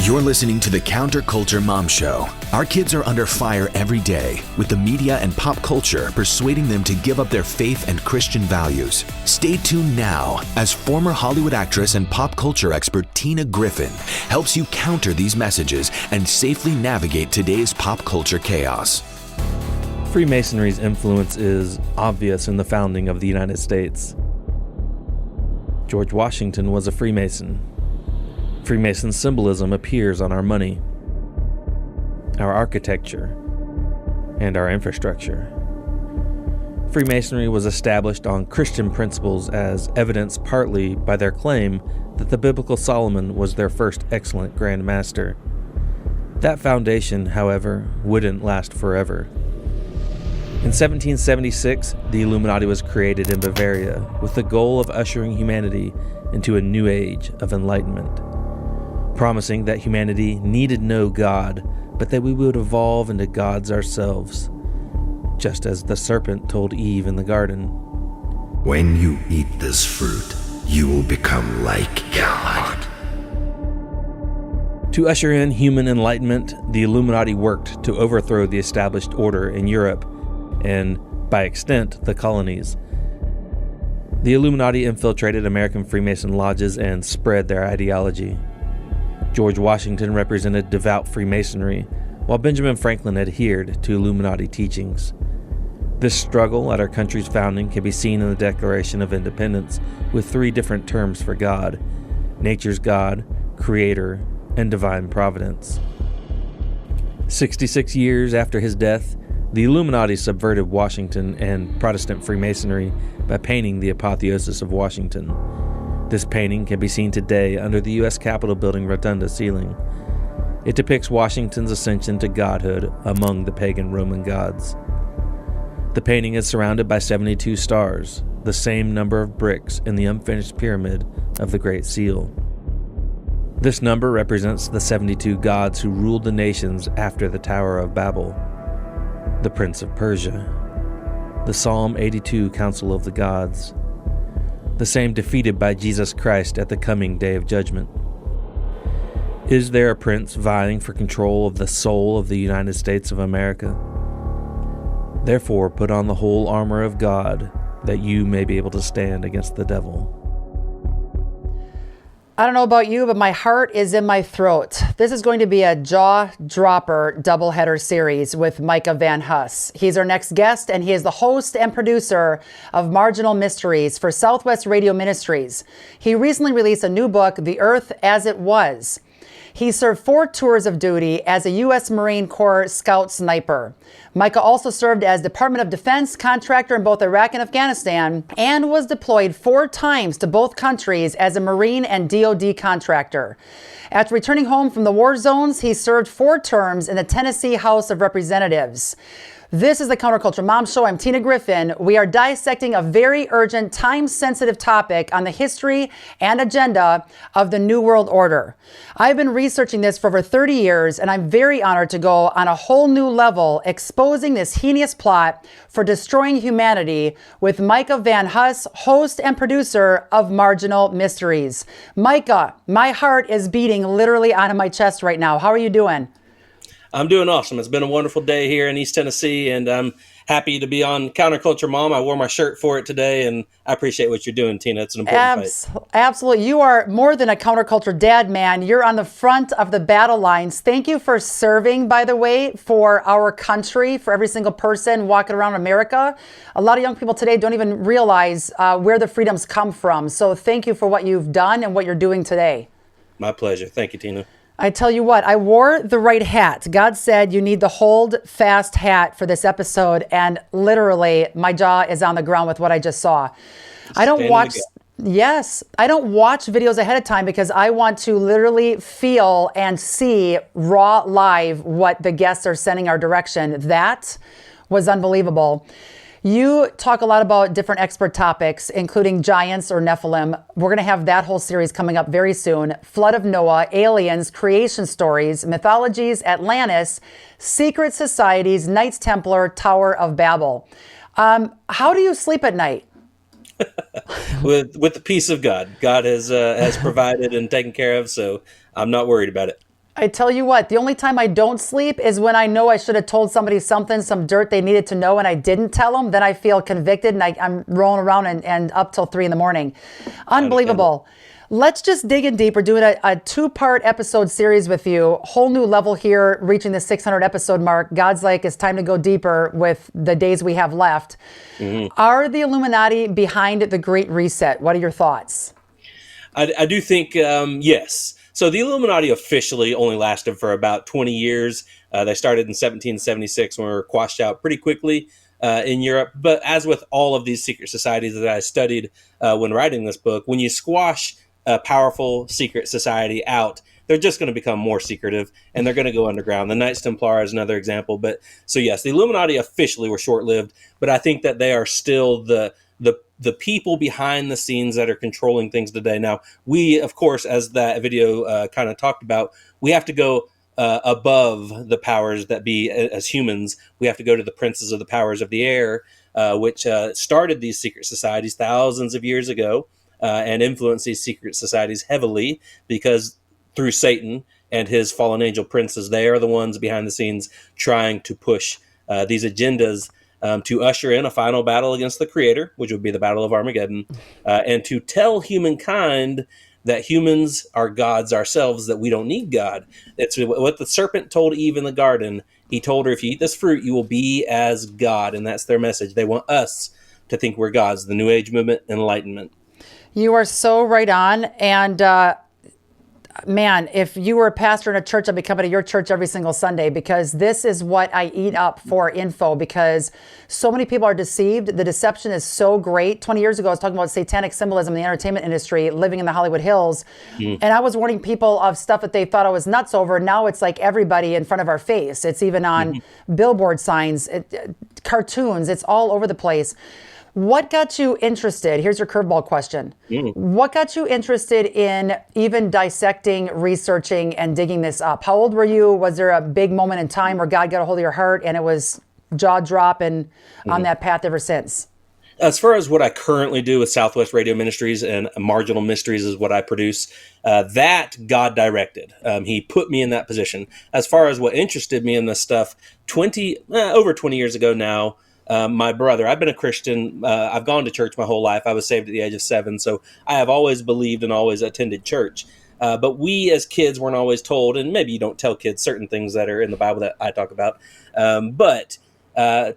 You're listening to the Counterculture Mom Show. Our kids are under fire every day, with the media and pop culture persuading them to give up their faith and Christian values. Stay tuned now as former Hollywood actress and pop culture expert Tina Griffin helps you counter these messages and safely navigate today's pop culture chaos. Freemasonry's influence is obvious in the founding of the United States. George Washington was a Freemason. Freemason symbolism appears on our money, our architecture, and our infrastructure. Freemasonry was established on Christian principles as evidenced partly by their claim that the biblical Solomon was their first excellent Grand Master. That foundation, however, wouldn't last forever. In 1776, the Illuminati was created in Bavaria with the goal of ushering humanity into a new age of enlightenment, promising that humanity needed no God, but that we would evolve into gods ourselves, just as the serpent told Eve in the garden. When you eat this fruit, you will become like God. To usher in human enlightenment, the Illuminati worked to overthrow the established order in Europe and, by extent, the colonies. The Illuminati infiltrated American Freemason lodges and spread their ideology. George Washington represented devout Freemasonry, while Benjamin Franklin adhered to Illuminati teachings. This struggle at our country's founding can be seen in the Declaration of Independence with three different terms for God: nature's God, creator, and divine providence. 66 years after his death, the Illuminati subverted Washington and Protestant Freemasonry by painting the Apotheosis of Washington. This painting can be seen today under the U.S. Capitol building rotunda ceiling. It depicts Washington's ascension to godhood among the pagan Roman gods. The painting is surrounded by 72 stars, the same number of bricks in the unfinished pyramid of the Great Seal. This number represents the 72 gods who ruled the nations after the Tower of Babel, the Prince of Persia, the Psalm 82 Council of the Gods, the same defeated by Jesus Christ at the coming day of judgment. Is there a prince vying for control of the soul of the United States of America? Therefore, put on the whole armor of God, that you may be able to stand against the devil. I don't know about you, but my heart is in my throat. This is going to be a jaw-dropper doubleheader series with Micah Van Huss. He's our next guest, and he is the host and producer of Marginal Mysteries for Southwest Radio Ministries. He recently released a new book, The Earth as It Was. He served 4 tours of duty as a U.S. Marine Corps Scout sniper. Micah also served as Department of Defense contractor in both Iraq and Afghanistan, and was deployed 4 times to both countries as a Marine and DoD contractor. After returning home from the war zones, he served 4 terms in the Tennessee House of Representatives. This is the Counterculture Mom Show. I'm Tina Griffin. We are dissecting a very urgent, time-sensitive topic on the history and agenda of the New World Order. I've been researching this for over 30 years, and I'm very honored to go on a whole new level exposing this heinous plot for destroying humanity with Micah Van Huss, host and producer of Marginal Mysteries. Micah, my heart is beating literally out of my chest right now. How are you doing? I'm doing awesome. It's been a wonderful day here in East Tennessee, and I'm happy to be on Counterculture Mom. I wore my shirt for it today, and I appreciate what you're doing, Tina. It's an important fight. Absolutely. You are more than a counterculture dad, man. You're on the front of the battle lines. Thank you for serving, by the way, for our country, for every single person walking around America. A lot of young people today don't even realize where the freedoms come from. So thank you for what you've done and what you're doing today. My pleasure. Thank you, Tina. I tell you what, I wore the right hat. God said you need the hold fast hat for this episode, and literally my jaw is on the ground with what I just saw. I don't watch videos ahead of time because I want to literally feel and see raw live what the guests are sending our direction. That was unbelievable. You talk a lot about different expert topics, including giants or Nephilim. We're going to have that whole series coming up very soon. Flood of Noah, aliens, creation stories, mythologies, Atlantis, secret societies, Knights Templar, Tower of Babel. How do you sleep at night? with the peace of God. God has provided and taken care of, so I'm not worried about it. I tell you what, the only time I don't sleep is when I know I should have told somebody something, some dirt they needed to know, and I didn't tell them. Then I feel convicted, and I'm rolling around and up till 3 a.m. Unbelievable. Let's just dig in deep. We're doing a 2-part episode series with you. Whole new level here, reaching the 600 episode mark. God's like, it's time to go deeper with the days we have left. Are the Illuminati behind the Great Reset? What are your thoughts? I do think, yes. So the Illuminati officially only lasted for about 20 years. They started in 1776 and were quashed out pretty quickly in Europe. But as with all of these secret societies that I studied when writing this book, when you squash a powerful secret society out, they're just going to become more secretive and they're going to go underground. The Knights Templar is another example. But so, yes, the Illuminati officially were short-lived, but I think that they are still the people behind the scenes that are controlling things today. Now, we, of course, as that video kind of talked about, we have to go above the powers that be as humans. We have to go to the princes of the powers of the air, which started these secret societies thousands of years ago and influenced these secret societies heavily because through Satan and his fallen angel princes, they are the ones behind the scenes trying to push these agendas to usher in a final battle against the Creator, which would be the Battle of Armageddon, and to tell humankind that humans are gods ourselves, that we don't need God. It's what the serpent told Eve in the garden. He told her, if you eat this fruit, you will be as God, and that's their message. They want us to think we're gods, the New Age movement, enlightenment. You are so right on, and man, if you were a pastor in a church, I'd be coming to your church every single Sunday because this is what I eat up for info because so many people are deceived. The deception is so great. 20 years ago, I was talking about satanic symbolism in the entertainment industry, living in the Hollywood Hills. And I was warning people of stuff that they thought I was nuts over. Now it's like everybody in front of our face. It's even on billboard signs, cartoons. It's all over the place. What got you interested? Here's your curveball question. What got you interested in even dissecting, researching, and digging this up? How old were you? Was there a big moment in time where God got a hold of your heart and it was jaw drop and on that path ever since? As far as what I currently do with Southwest Radio Ministries and Marginal Mysteries is what I produce, that God directed. He put me in that position. As far as what interested me in this stuff, over 20 years ago now, my brother, I've been a Christian. I've gone to church my whole life. I was saved at the age of 7. So I have always believed and always attended church. But we as kids weren't always told, and maybe you don't tell kids certain things that are in the Bible that I talk about. But over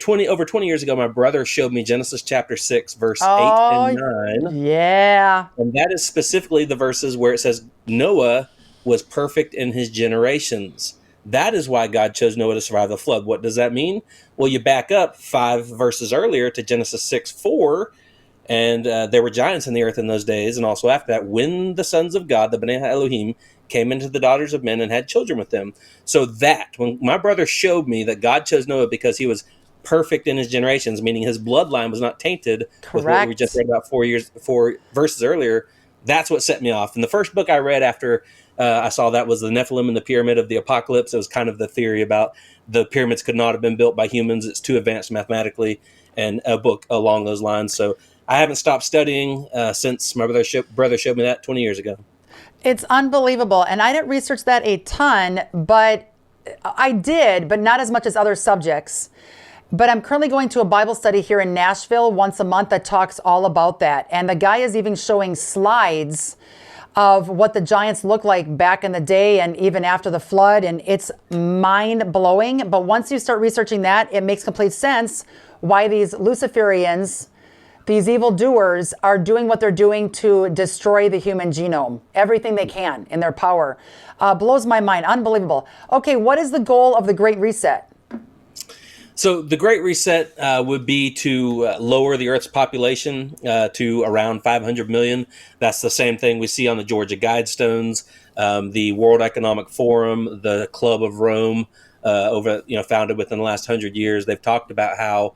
20 years ago, my brother showed me Genesis chapter 6, verse 8 and 9. Yeah. And that is specifically the verses where it says Noah was perfect in his generations. That is why God chose Noah to survive the flood. What does that mean? Well, you back up 5 verses earlier to Genesis 6:4, and there were giants in the earth in those days, and also after that, when the sons of God, the Bnei Elohim, came into the daughters of men and had children with them. So that, when my brother showed me that God chose Noah because he was perfect in his generations, meaning his bloodline was not tainted with what we just read about 4 verses earlier, that's what set me off. And the first book I read after I saw that was the Nephilim and the Pyramid of the Apocalypse. It was kind of the theory about the pyramids could not have been built by humans. It's too advanced mathematically, and a book along those lines. So I haven't stopped studying since my brother showed me that 20 years ago. It's unbelievable. And I didn't research that a ton, but I did, but not as much as other subjects. But I'm currently going to a Bible study here in Nashville once a month that talks all about that. And the guy is even showing slides of what the giants look like back in the day and even after the flood. And it's mind-blowing. But once you start researching that, it makes complete sense why these Luciferians, these evildoers, are doing what they're doing to destroy the human genome. Everything they can in their power. Blows my mind. Unbelievable. Okay, what is the goal of the Great Reset? So the Great Reset would be to lower the Earth's population to around 500 million. That's the same thing we see on the Georgia Guidestones, the World Economic Forum, the Club of Rome, founded within the last 100 years. They've talked about how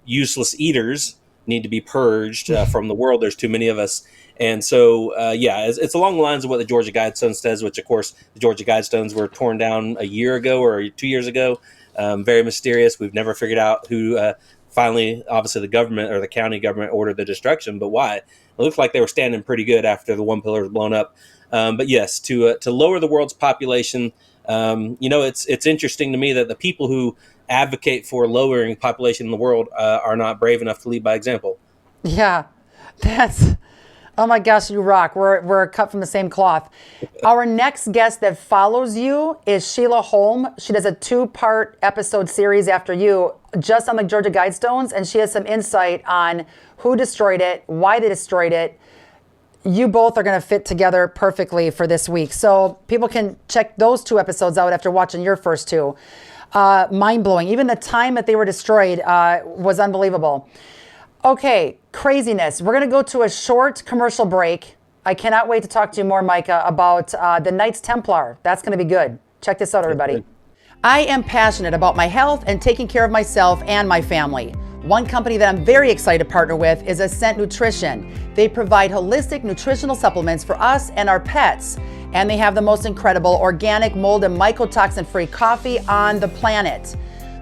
useless eaters need to be purged from the world. There's too many of us. And so, it's along the lines of what the Georgia Guidestones says, which, of course, the Georgia Guidestones were torn down a year ago or 2 years ago. Very mysterious. We've never figured out who finally, obviously, the government or the county government ordered the destruction, but why? It looked like they were standing pretty good after the one pillar was blown up. But yes, to lower the world's population, it's interesting to me that the people who advocate for lowering population in the world are not brave enough to lead by example. Yeah, that's, oh my gosh, you rock. We're cut from the same cloth. Our next guest that follows you is Sheila Holm. She does a 2-part episode series after you, just on the Georgia Guidestones, and she has some insight on who destroyed it, why they destroyed it. You both are going to fit together perfectly for this week. So people can check those 2 episodes out after watching your first 2. Mind-blowing. Even the time that they were destroyed was unbelievable. Okay, craziness. We're going to go to a short commercial break. I cannot wait to talk to you more, Micah, about the Knights Templar. That's going to be good. Check this out, everybody. I am passionate about my health and taking care of myself and my family. One company that I'm very excited to partner with is Ascent Nutrition. They provide holistic nutritional supplements for us and our pets. And they have the most incredible organic, mold and mycotoxin-free coffee on the planet.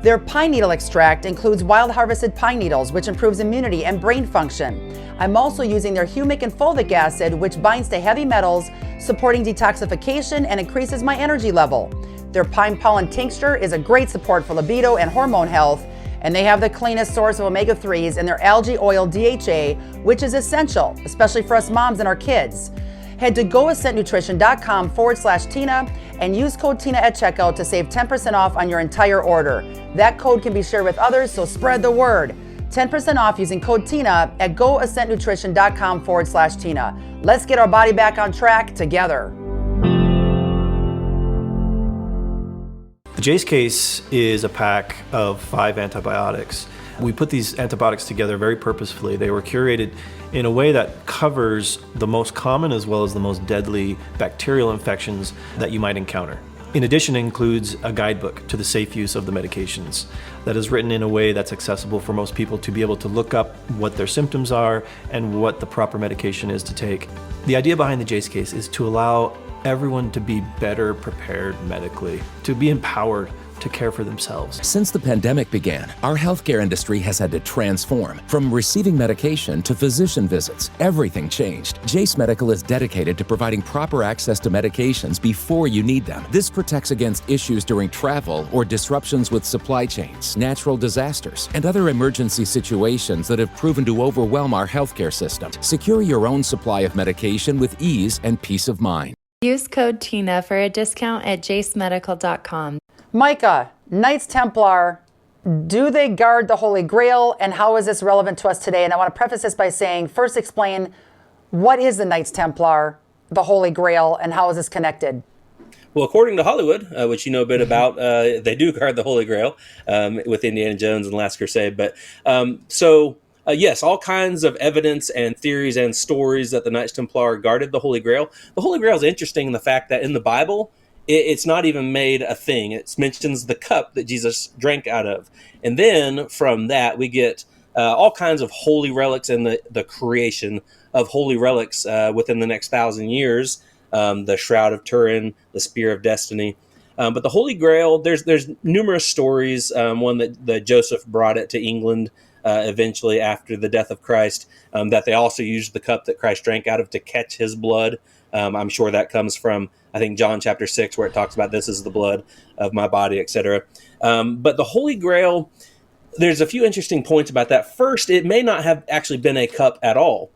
Their pine needle extract includes wild harvested pine needles, which improves immunity and brain function. I'm also using their humic and fulvic acid, which binds to heavy metals, supporting detoxification and increases my energy level. Their pine pollen tincture is a great support for libido and hormone health. And they have the cleanest source of omega-3s in their algae oil DHA, which is essential, especially for us moms and our kids. Head to goascentnutrition.com/Tina and use code Tina at checkout to save 10% off on your entire order. That code can be shared with others, so spread the word. 10% off using code Tina at goascentnutrition.com/Tina. Let's get our body back on track together. The Jace case is a pack of 5 antibiotics. We put these antibiotics together very purposefully. They were curated in a way that covers the most common as well as the most deadly bacterial infections that you might encounter. In addition, it includes a guidebook to the safe use of the medications that is written in a way that's accessible for most people to be able to look up what their symptoms are and what the proper medication is to take. The idea behind the Jace case is to allow everyone to be better prepared medically, to be empowered to care for themselves. Since the pandemic began, our healthcare industry has had to transform. From receiving medication to physician visits, everything changed. Jace Medical is dedicated to providing proper access to medications before you need them. This protects against issues during travel or disruptions with supply chains, natural disasters, and other emergency situations that have proven to overwhelm our healthcare system. Secure your own supply of medication with ease and peace of mind. Use code TINA for a discount at jacemedical.com. Micah, Knights Templar, do they guard the Holy Grail, and how is this relevant to us today? And I want to preface this by saying, first explain, what is the Knights Templar, the Holy Grail, and how is this connected? Well, according to Hollywood, which you know a bit about, they do guard the Holy Grail with Indiana Jones and The Last Crusade. But yes, all kinds of evidence and theories and stories that the Knights Templar guarded the Holy Grail. The Holy Grail is interesting in the fact that in the Bible, it's not even made a thing. It mentions the cup that Jesus drank out of. And then from that, we get all kinds of holy relics and the creation of holy relics within the next 1,000 years. The Shroud of Turin, the Spear of Destiny. But the Holy Grail, there's numerous stories. One that Joseph brought it to England eventually after the death of Christ, that they also used the cup that Christ drank out of to catch his blood. I'm sure that comes from, I think, John chapter 6, where it talks about this is the blood of my body, etc. But the Holy Grail, there's a few interesting points about that. First, it may not have actually been a cup at all.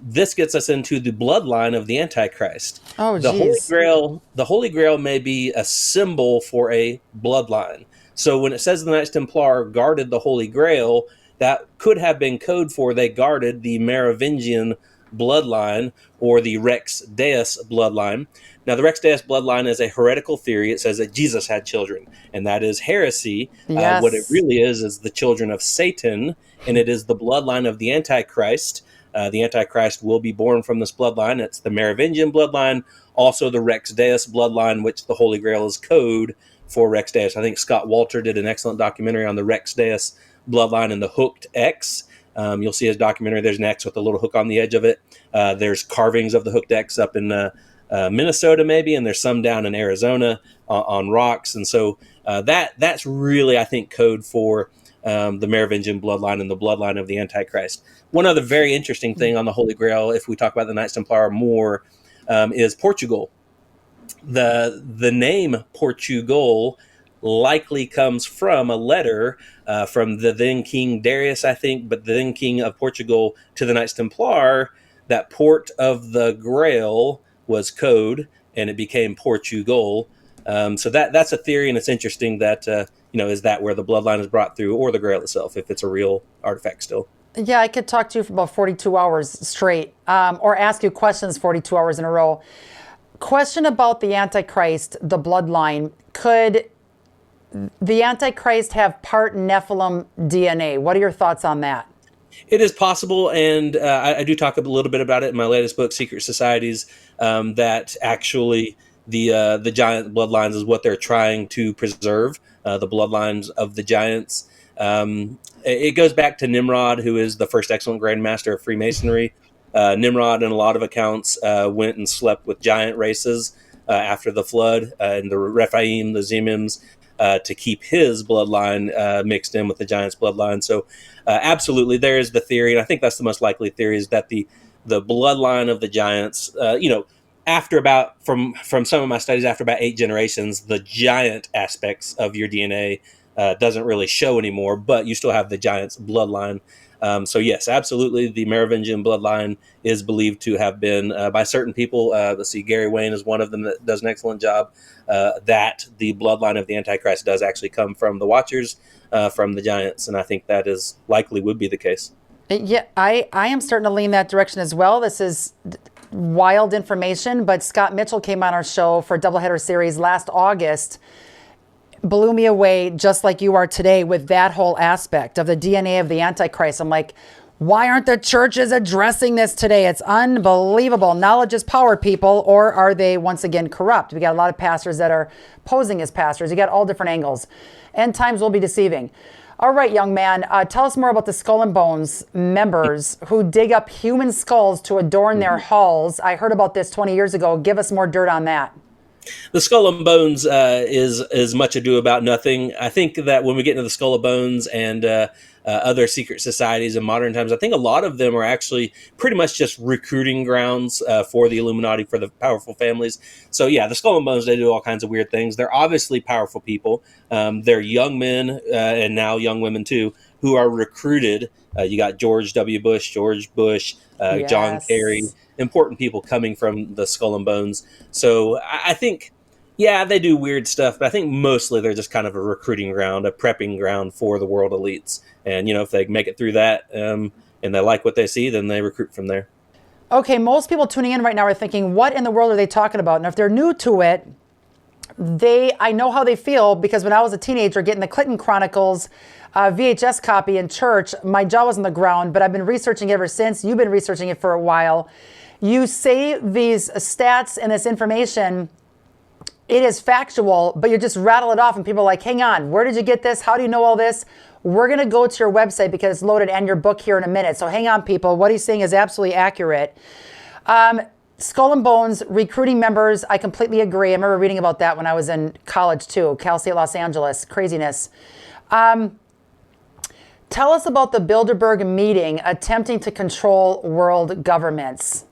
This gets us into the bloodline of the Antichrist. Oh, the Holy Grail may be a symbol for a bloodline. So when it says the Knights Templar guarded the Holy Grail, that could have been code for they guarded the Merovingian bloodline or the Rex Deus bloodline. Now, the Rex Deus bloodline is a heretical theory. It says that Jesus had children, and that is heresy. Yes. What it really is the children of Satan, and it is the bloodline of the Antichrist. The Antichrist will be born from this bloodline. It's the Merovingian bloodline, also the Rex Deus bloodline, which the Holy Grail is code for Rex Deus. I think Scott Walter did an excellent documentary on the Rex Deus bloodline and the hooked X. You'll see his documentary. There's an X with a little hook on the edge of it. There's carvings of the hooked X up in Minnesota maybe, and there's some down in Arizona on rocks. And so that's really, I think, code for the Merovingian bloodline and the bloodline of the Antichrist. One other very interesting thing on the Holy Grail, if we talk about the Knights Templar more, is Portugal. The name Portugal likely comes from a letter from the then King Darius, I think, but the then King of Portugal to the Knights Templar. That port of the Grail was code, and it became Portugal. So that's a theory, and it's interesting that is that where the bloodline is brought through, or the Grail itself, if it's a real artifact still. Yeah, I could talk to you for about 42 hours straight, or ask you questions 42 hours in a row. Question about the Antichrist, the bloodline. Could the Antichrist have part Nephilim DNA? What are your thoughts on that? It is possible, and I do talk a little bit about it in my latest book, Secret Societies, that actually the giant bloodlines is what they're trying to preserve, the bloodlines of the giants. It goes back to Nimrod, who is the first excellent Grand Master of Freemasonry. Nimrod, in a lot of accounts, went and slept with giant races after the flood, and the Rephaim, the Zemims, to keep his bloodline mixed in with the giants' bloodline. So absolutely, there is the theory, and I think that's the most likely theory, is that the bloodline of the giants, after about, from some of my studies, after about 8 generations, the giant aspects of your DNA doesn't really show anymore, but you still have the giant's bloodline. So yes, absolutely, the Merovingian bloodline is believed to have been, by certain people, let's see, Gary Wayne is one of them that does an excellent job, that the bloodline of the Antichrist does actually come from the Watchers, from the giants, and I think that is likely would be the case. Yeah, I am starting to lean that direction as well. This is wild information, but Scott Mitchell came on our show for a doubleheader series last August, blew me away just like you are today with that whole aspect of the DNA of the Antichrist. I'm like, why aren't the churches addressing this today? It's unbelievable. Knowledge is power, people. Or are they once again corrupt? We got a lot of pastors that are posing as pastors. You got all different angles. End times will be deceiving. All right, young man, tell us more about the Skull and Bones members who dig up human skulls to adorn their halls. I heard about this 20 years ago. Give us more dirt on that. The Skull and Bones is much ado about nothing. I think that when we get into the Skull and Bones and other secret societies in modern times, I think a lot of them are actually pretty much just recruiting grounds for the Illuminati, for the powerful families. So yeah, the Skull and Bones, they do all kinds of weird things. They're obviously powerful people. They're young men and now young women too, who are recruited. You got George W. Bush, Yes. John Kerry, important people coming from the Skull and Bones. So I think, yeah, they do weird stuff, but I think mostly they're just kind of a recruiting ground, a prepping ground for the world elites. And, if they make it through that and they like what they see, then they recruit from there. Okay, most people tuning in right now are thinking, what in the world are they talking about? And if they're new to it, I know how they feel, because when I was a teenager getting the Clinton Chronicles VHS copy in church, my jaw was on the ground, but I've been researching it ever since. You've been researching it for a while. You say these stats and this information, it is factual, but you just rattle it off and people are like, hang on, where did you get this? How do you know all this? We're going to go to your website because it's loaded, and your book here in a minute. So hang on, people. What he's saying is absolutely accurate. Skull and Bones, recruiting members, I completely agree. I remember reading about that when I was in college too, Cal State Los Angeles, craziness. Tell us about the Bilderberg meeting attempting to control world governments.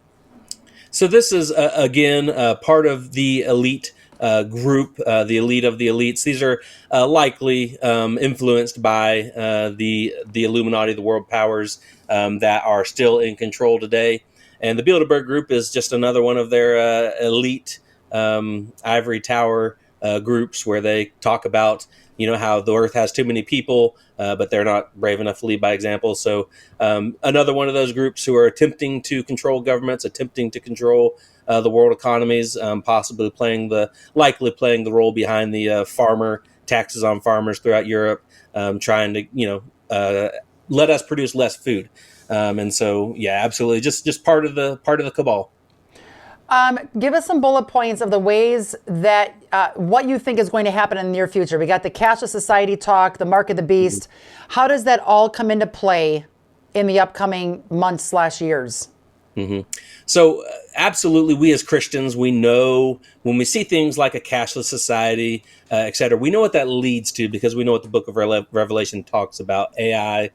So this is, again, part of the elite group, the elite of the elites. These are likely influenced by the Illuminati, the world powers that are still in control today. And the Bilderberg group is just another one of their elite ivory tower groups where they talk about, how the earth has too many people, but they're not brave enough to lead by example. So another one of those groups who are attempting to control governments, attempting to control the world economies, possibly likely playing the role behind the farmer taxes on farmers throughout Europe, trying to, let us produce less food. And so, yeah, absolutely. Just part of the cabal. Give us some bullet points of the ways that what you think is going to happen in the near future. We got the cashless society talk, the mark of the beast. How does that all come into play in the upcoming months/years? Mm-hmm. So absolutely, we as Christians, we know when we see things like a cashless society, et cetera, we know what that leads to because we know what the book of Revelation talks about, AI,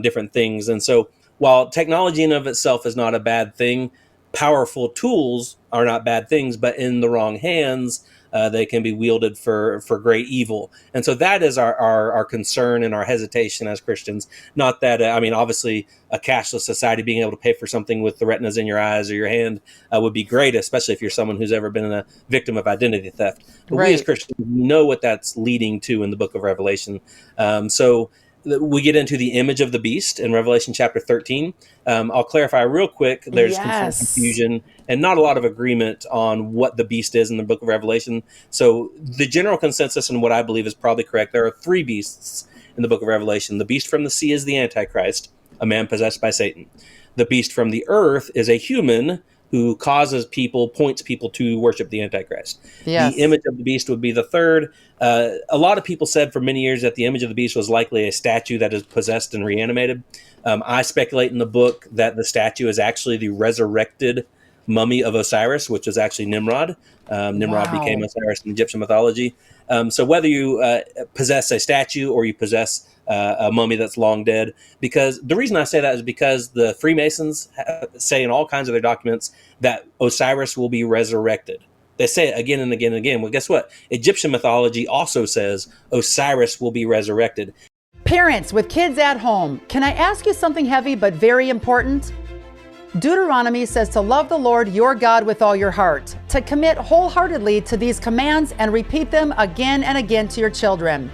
different things. And so while technology in of itself is not a bad thing, powerful tools are not bad things, but in the wrong hands, they can be wielded for great evil. And so that is our concern and our hesitation as Christians. Not that, obviously a cashless society, being able to pay for something with the retinas in your eyes or your hand would be great, especially if you're someone who's ever been a victim of identity theft. But we as Christians know what that's leading to in the book of Revelation. So we get into the image of the beast in Revelation chapter 13. I'll clarify real quick. There's some confusion and not a lot of agreement on what the beast is in the book of Revelation. So the general consensus, and what I believe is probably correct, there are three beasts in the book of Revelation. The beast from the sea is the Antichrist, a man possessed by Satan. The beast from the earth is a human who points people to worship the Antichrist. Yes. The image of the beast would be the third. A lot of people said for many years that the image of the beast was likely a statue that is possessed and reanimated. I speculate in the book that the statue is actually the resurrected mummy of Osiris, which was actually Nimrod. Nimrod became Osiris in Egyptian mythology. So whether you possess a statue or you possess a mummy that's long dead, because the reason I say that is because the Freemasons say in all kinds of their documents that Osiris will be resurrected. They say it again and again and again. Well, guess what? Egyptian mythology also says Osiris will be resurrected. Parents with kids at home, can I ask you something heavy but very important? Deuteronomy says to love the Lord your God with all your heart, to commit wholeheartedly to these commands and repeat them again and again to your children.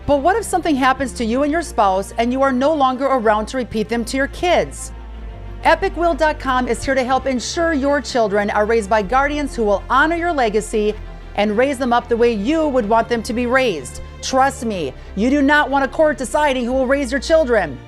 But what if something happens to you and your spouse and you are no longer around to repeat them to your kids? EpicWill.com is here to help ensure your children are raised by guardians who will honor your legacy and raise them up the way you would want them to be raised. Trust me, you do not want a court deciding who will raise your children.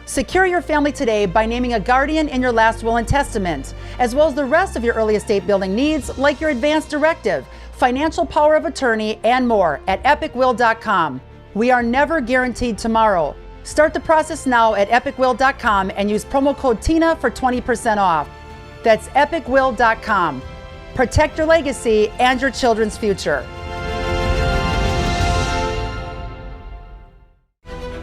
Secure your family today by naming a guardian in your last will and testament, as well as the rest of your early estate building needs, like your advance directive, financial power of attorney, and more at EpicWill.com. We are never guaranteed tomorrow. Start the process now at EpicWill.com and use promo code TINA for 20% off. That's EpicWill.com. Protect your legacy and your children's future.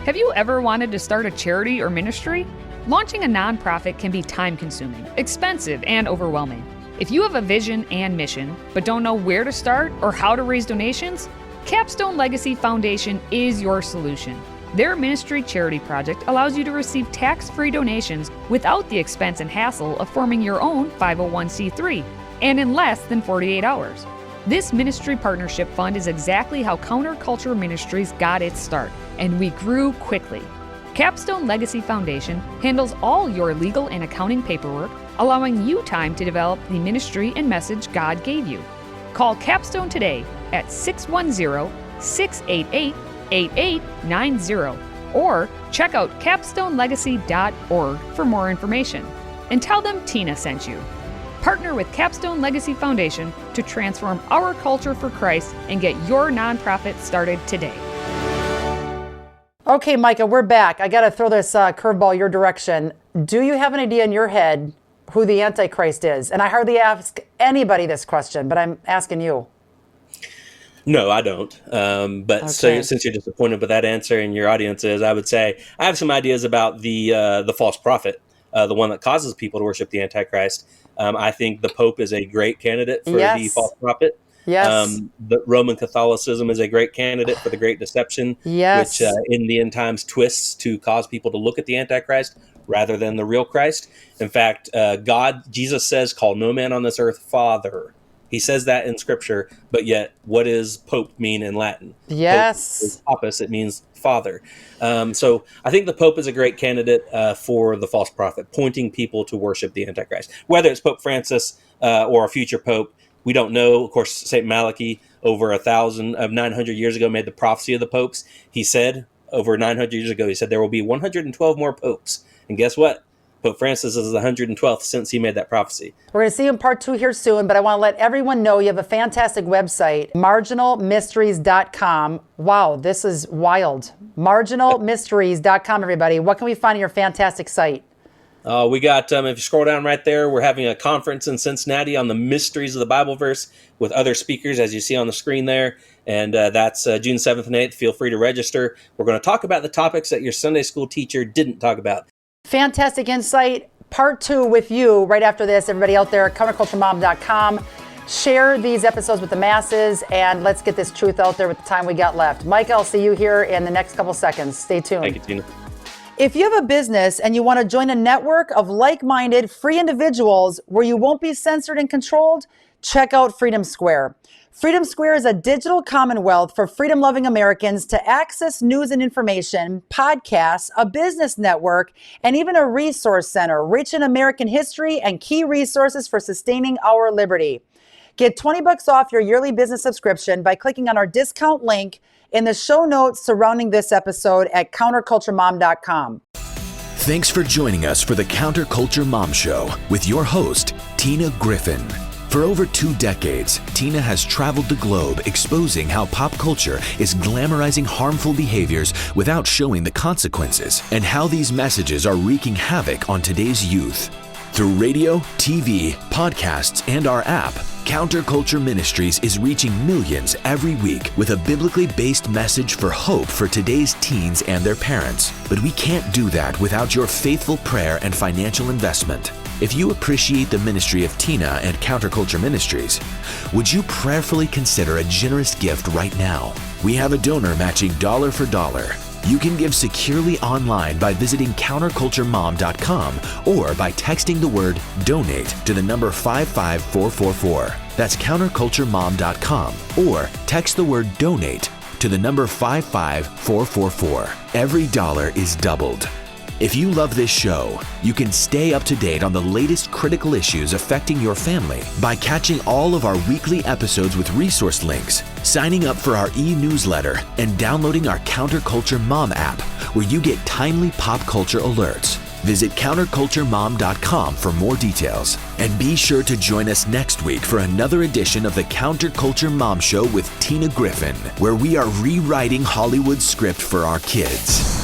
Have you ever wanted to start a charity or ministry? Launching a nonprofit can be time-consuming, expensive, and overwhelming. If you have a vision and mission, but don't know where to start or how to raise donations, Capstone Legacy Foundation is your solution. Their ministry charity project allows you to receive tax-free donations without the expense and hassle of forming your own 501c3, and in less than 48 hours. This ministry partnership fund is exactly how Counterculture Ministries got its start, and we grew quickly. Capstone Legacy Foundation handles all your legal and accounting paperwork, allowing you time to develop the ministry and message God gave you. Call Capstone today at 610-688-8890 or check out capstonelegacy.org for more information. And tell them Tina sent you. Partner with Capstone Legacy Foundation to transform our culture for Christ and get your nonprofit started today. Okay, Micah, we're back. I got to throw this curveball your direction. Do you have an idea in your head who the Antichrist is? And I hardly ask anybody this question, but I'm asking you. No, I don't. But so, since you're disappointed with that answer and your audience is, I would say I have some ideas about the false prophet, the one that causes people to worship the Antichrist. I think the Pope is a great candidate for the false prophet. Yes. The Roman Catholicism is a great candidate for the Great Deception, which in the end times twists to cause people to look at the Antichrist rather than the real Christ. In fact, Jesus says, call no man on this earth father. He says that in Scripture, but yet what does Pope mean in Latin? Yes. Pope is opposite, it means father. So I think the Pope is a great candidate for the false prophet, pointing people to worship the Antichrist. Whether it's Pope Francis or a future Pope, we don't know. Of course, St. Malachi, over 900 years ago, made the prophecy of the popes. He said, over 900 years ago, he said there will be 112 more popes. And guess what? Pope Francis is the 112th since he made that prophecy. We're going to see you in part 2 here soon, but I want to let everyone know you have a fantastic website, marginalmysteries.com. Wow, this is wild. Marginalmysteries.com, everybody. What can we find on your fantastic site? We got, if you scroll down right there, we're having a conference in Cincinnati on the mysteries of the Bible verse with other speakers, as you see on the screen there. And that's June 7th and 8th. Feel free to register. We're going to talk about the topics that your Sunday school teacher didn't talk about. Fantastic insight. part 2 with you right after this. Everybody out there, counterculturemom.com. Share these episodes with the masses, and let's get this truth out there with the time we got left. Micah, I'll see you here in the next couple seconds. Stay tuned. Thank you, Tina. If you have a business and you want to join a network of like-minded, free individuals where you won't be censored and controlled, check out Freedom Square. Freedom Square is a digital commonwealth for freedom-loving Americans to access news and information, podcasts, a business network, and even a resource center rich in American history and key resources for sustaining our liberty. Get $20 off your yearly business subscription by clicking on our discount link in the show notes surrounding this episode at counterculturemom.com. Thanks for joining us for the Counterculture Mom Show with your host, Tina Griffin. For over 2 decades, Tina has traveled the globe exposing how pop culture is glamorizing harmful behaviors without showing the consequences, and how these messages are wreaking havoc on today's youth. Through radio, TV, podcasts, and our app, Counterculture Ministries is reaching millions every week with a biblically based message for hope for today's teens and their parents. But we can't do that without your faithful prayer and financial investment. If you appreciate the ministry of Tina and Counterculture Ministries, would you prayerfully consider a generous gift right now? We have a donor matching dollar for dollar. You can give securely online by visiting counterculturemom.com or by texting the word donate to the number 55444. That's counterculturemom.com, or text the word donate to the number 55444. Every dollar is doubled. If you love this show, you can stay up to date on the latest critical issues affecting your family by catching all of our weekly episodes with resource links, signing up for our e-newsletter, and downloading our Counterculture Mom app, where you get timely pop culture alerts. Visit counterculturemom.com for more details. And be sure to join us next week for another edition of the Counterculture Mom Show with Tina Griffin, where we are rewriting Hollywood's script for our kids.